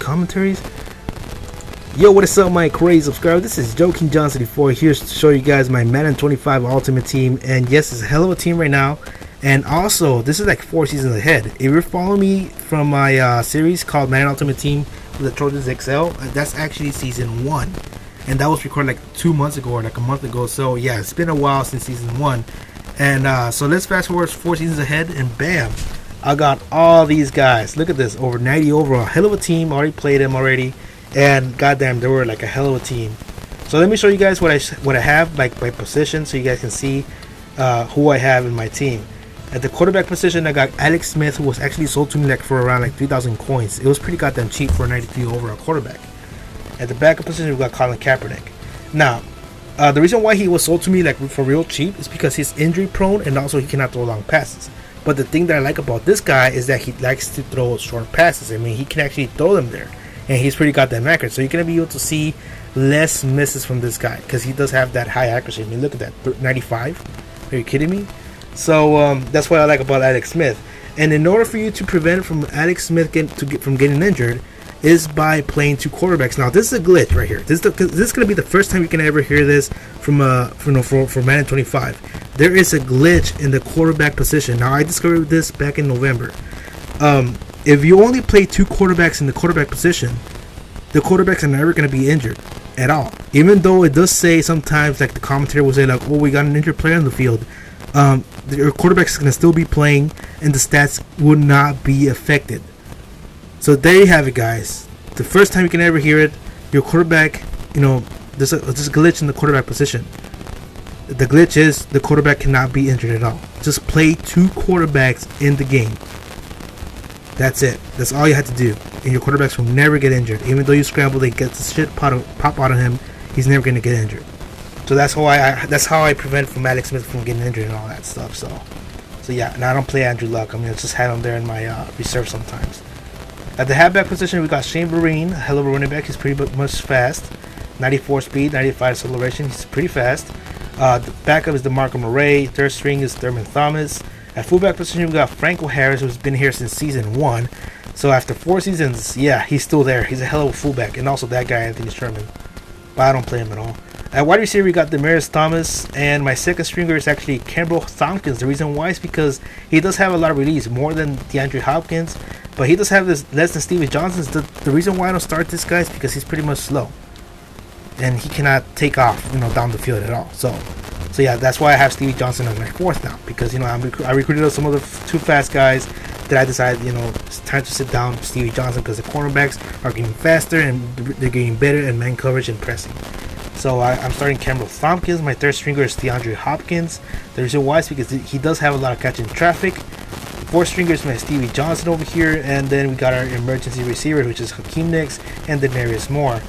commentaries. Yo, what is up, my crazy subscribers? This is JoekingGiant74 here to show you guys my Madden 25 Ultimate Team. And yes, it's a hell of a team right now. And also, this is like 4 seasons ahead. If you're following me from my series called Madden Ultimate Team with the Trojans XL, that's actually season 1. And that was recorded like 2 months ago or like a month ago. So yeah, it's been a while since season 1. And so let's fast forward 4 seasons ahead, and bam, I got all these guys. Look at this, over 90 overall. Hell of a team. Already played them already. And goddamn, they were like a hell of a team. So let me show you guys what I have like by position, so you guys can see who I have in my team. At the quarterback position, I got Alex Smith, who was actually sold to me like for around like 3,000 coins. It was pretty goddamn cheap for a 93 overall quarterback. At the backup position, we got Colin Kaepernick. Now, the reason why he was sold to me like for real cheap is because he's injury prone and also he cannot throw long passes. But the thing that I like about this guy is that he likes to throw short passes. I mean, he can actually throw them there. And he's pretty goddamn accurate, so you're going to be able to see less misses from this guy, because he does have that high accuracy. I mean, look at that, 95. Are you kidding me? So that's what I like about Alex Smith. And in order for you to prevent from Alex Smith from getting injured is by playing 2 quarterbacks. Now, this is a glitch right here. This is going to be the first time you can ever hear this for Madden 25. There is a glitch in the quarterback position. Now, I discovered this back in November. If you only play 2 quarterbacks in the quarterback position, the quarterbacks are never going to be injured at all. Even though it does say sometimes, like the commentator will say, like, oh, we got an injured player on the field, your quarterback is going to still be playing and the stats would not be affected. So there you have it, guys. The first time you can ever hear it, your quarterback, there's a glitch in the quarterback position. The glitch is the quarterback cannot be injured at all. Just play 2 quarterbacks in the game. That's it. That's all you have to do. And your quarterbacks will never get injured. Even though you scramble, they get the shit pop out of him. He's never going to get injured. So that's how I prevent from Alex Smith from getting injured and all that stuff. So yeah. Now I don't play Andrew Luck. I mean, I just have him there in my reserve sometimes. At the halfback position, we got Shane Vereen, a hell of a running back. He's pretty much fast. 94 speed, 95 acceleration. He's pretty fast. The backup is DeMarco Murray. Third string is Thurman Thomas. At fullback position, we got Franco Harris, who's been here since season 1. So after 4 seasons, yeah, he's still there. He's a hell of a fullback. And also that guy, Anthony Sherman. But I don't play him at all. At wide receiver, we got Demaryius Thomas. And my second stringer is actually Campbell Thompkins. The reason why is because he does have a lot of release, more than DeAndre Hopkins. But he does have this less than Stevie Johnson. The reason why I don't start this guy is because he's pretty much slow. And he cannot take off, down the field at all. So yeah, that's why I have Stevie Johnson as my 4th now, because I recruited some of the 2 fast guys that I decided it's time to sit down Stevie Johnson, because the cornerbacks are getting faster and they're getting better in man coverage and pressing. So I'm starting Campbell Thompkins. My 3rd stringer is DeAndre Hopkins. The reason why is because he does have a lot of catching traffic. 4th stringer is my Stevie Johnson over here, and then we got our emergency receiver, which is Hakeem Nicks and Denarius Moore.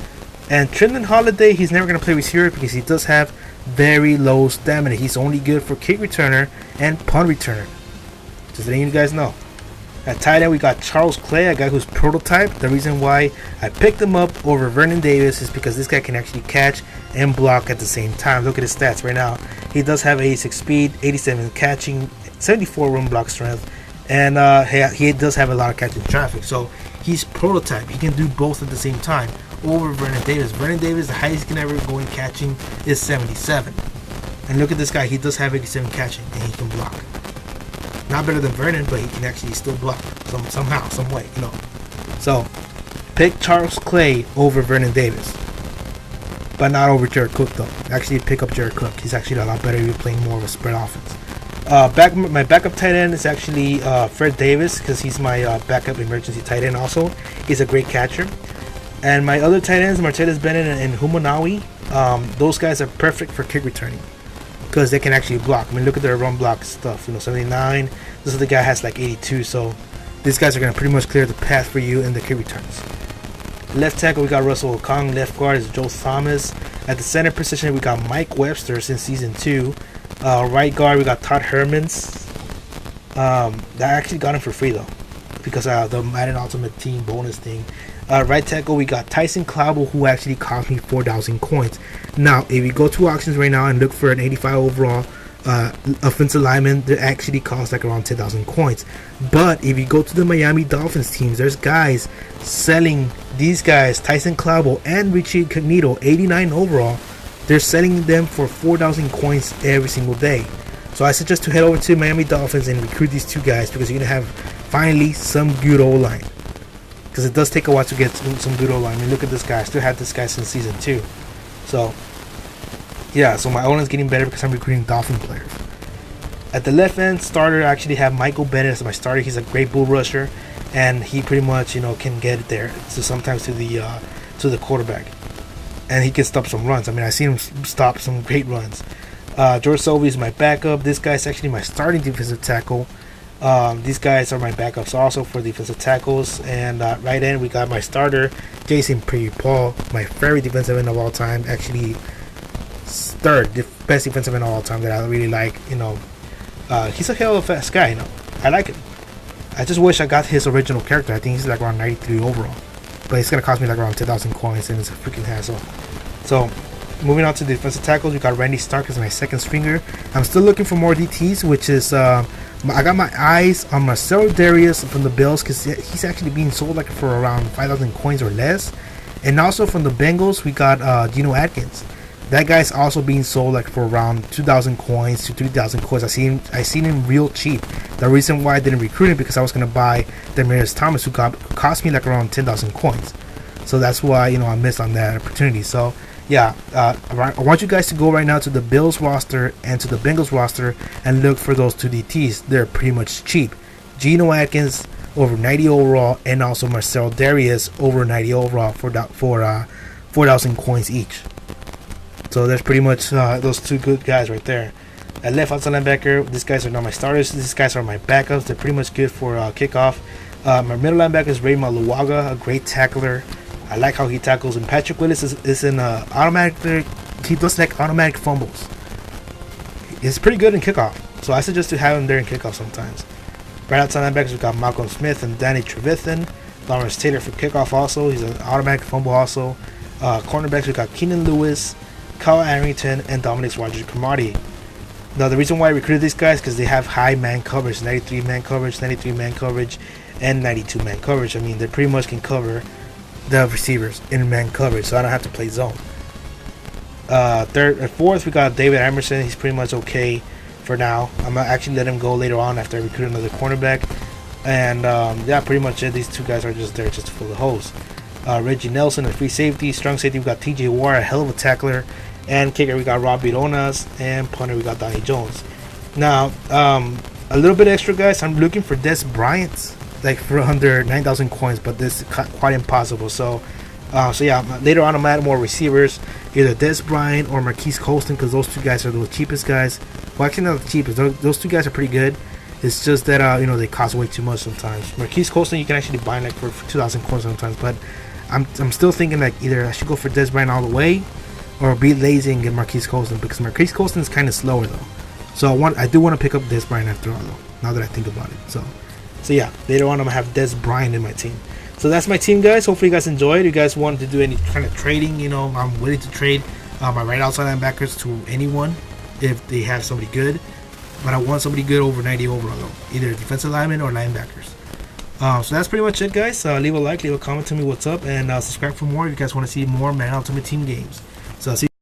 And Trenton Holiday, he's never going to play receiver because he does have very low stamina. He's only good for kick returner and punt returner. Just letting you guys know. At tight end, we got Charles Clay, a guy who's prototype. The reason why I picked him up over Vernon Davis is because this guy can actually catch and block at the same time. Look at his stats right now. He does have 86 speed, 87 catching, 74 run block strength, and he does have a lot of catching traffic. So he's prototype. He can do both at the same time over Vernon Davis. Vernon Davis, the highest he can ever go in catching is 77. And look at this guy. He does have 87 catching, and he can block. Not better than Vernon, but he can actually still block somehow, some way, So, pick Charles Clay over Vernon Davis, but not over Jared Cook, though. Actually, pick up Jared Cook. He's actually a lot better if you're playing more of a spread offense. My backup tight end is actually Fred Davis, because he's my backup emergency tight end also. He's a great catcher. And my other tight ends, Martellus Bennett and Humanawi, those guys are perfect for kick returning, because they can actually block. I mean, look at their run block stuff. 79. This other guy has like 82. So these guys are going to pretty much clear the path for you in the kick returns. Left tackle, we got Russell Okung. Left guard is Joe Thomas. At the center position, we got Mike Webster since season 2. Right guard, we got Todd Hermans. That actually got him for free though, because the Madden Ultimate Team bonus thing. Right tackle, we got Tyson Clavel, who actually cost me 4,000 coins. Now, if you go to auctions right now and look for an 85 overall offensive lineman, they actually cost like around 10,000 coins. But if you go to the Miami Dolphins teams, there's guys selling these guys, Tyson Clavo and Richie Incognito, 89 overall, they're selling them for 4,000 coins every single day. So I suggest to head over to Miami Dolphins and recruit these two guys, because you're going to have finally some good O-line. Because it does take a while to get some good O-line. I mean, look at this guy. I still have this guy since season 2. So, yeah, so my O-line is getting better because I'm recruiting Dolphin players. At the left end starter, I actually have Michael Bennett as my starter. He's a great bull rusher, and he pretty much, you know, can get it there. So sometimes to the quarterback, and he can stop some runs. I mean, I've seen him stop some great runs. George Sovey is my backup. This guy's actually my starting defensive tackle. These guys are my backups also for defensive tackles. And right end, we got my starter, Jason Pierre-Paul, my favorite defensive end of all time. Actually, third best defensive end of all time that I really like. You know, he's a hell of a fast guy. You know, I like him. I just wish I got his original character. I think he's like around 93 overall, but it's gonna cost me like around 10,000 coins, and it's a freaking hassle. So, moving on to the defensive tackles, we got Randy Stark as my second stringer. I'm still looking for more DTs, which is I got my eyes on Marcelo Darius from the Bills, because he's actually being sold like for around 5,000 coins or less. And also from the Bengals, we got Geno Atkins. That guy's also being sold like for around 2,000 coins to 3,000 coins. I seen him real cheap. The reason why I didn't recruit him, because I was gonna buy Demaryius Thomas, who cost me like around 10,000 coins. So that's why, you know, I missed on that opportunity. So yeah, I want you guys to go right now to the Bills roster and to the Bengals roster and look for those two DTs. They're pretty much cheap. Geno Atkins over 90 overall, and also Marcelo Darius over 90 overall for 4,000 coins each. So that's pretty much those two good guys right there. At left outside linebacker, these guys are not my starters. These guys are my backups. They're pretty much good for kickoff. My middle linebacker is Ray Maluaga, a great tackler. I like how he tackles. And Patrick Willis is in automatic. He does like automatic fumbles. He's pretty good in kickoff, so I suggest to have him there in kickoff sometimes. Right outside linebackers, we got Malcolm Smith and Danny Trevathan. Lawrence Taylor for kickoff also. He's an automatic fumble also. Cornerbacks, we got Keenan Lewis, Kyle Arrington, and Dominic Rodgers-Cromartie. Now, the reason why I recruited these guys, because they have high man coverage, 93 man coverage, 93 man coverage, and 92 man coverage. I mean, they pretty much can cover the receivers in man coverage, so I don't have to play zone. Third and fourth, we got David Emerson. He's pretty much okay for now. I'm gonna actually let him go later on after I recruit another cornerback. And yeah, pretty much it. These two guys are just there just to fill the holes. Reggie Nelson, a free safety. Strong safety, we got TJ Ward, a hell of a tackler. And kicker, we got Robbie Ronas. And punter, we got Donnie Jones. Now, a little bit extra, guys. I'm looking for Des Bryant, like for under 9,000 coins, but this is quite impossible. So yeah, later on I'm gonna add more receivers, either Des Bryant or Marquise Colston, because those two guys are the cheapest guys. Well, actually not the cheapest. Those two guys are pretty good. It's just that you know, they cost way too much sometimes. Marquise Colston you can actually buy like for 2,000 coins sometimes, but I'm still thinking like either I should go for Des Bryant all the way, or be lazy and get Marquise Colston, because Marquise Colston is kind of slower though. So I do want to pick up Des Bryant after all though, now that I think about it. So yeah, later on I'm gonna have Des Bryant in my team. So that's my team, guys. Hopefully you guys enjoyed. If you guys want to do any kind of trading, you know, I'm willing to trade my right outside linebackers to anyone if they have somebody good. But I want somebody good over 90 overall though, either defensive linemen or linebackers. So that's pretty much it, guys. Leave a like, leave a comment, tell me what's up, and subscribe for more if you guys want to see more Madden Ultimate Team games. So I'll see you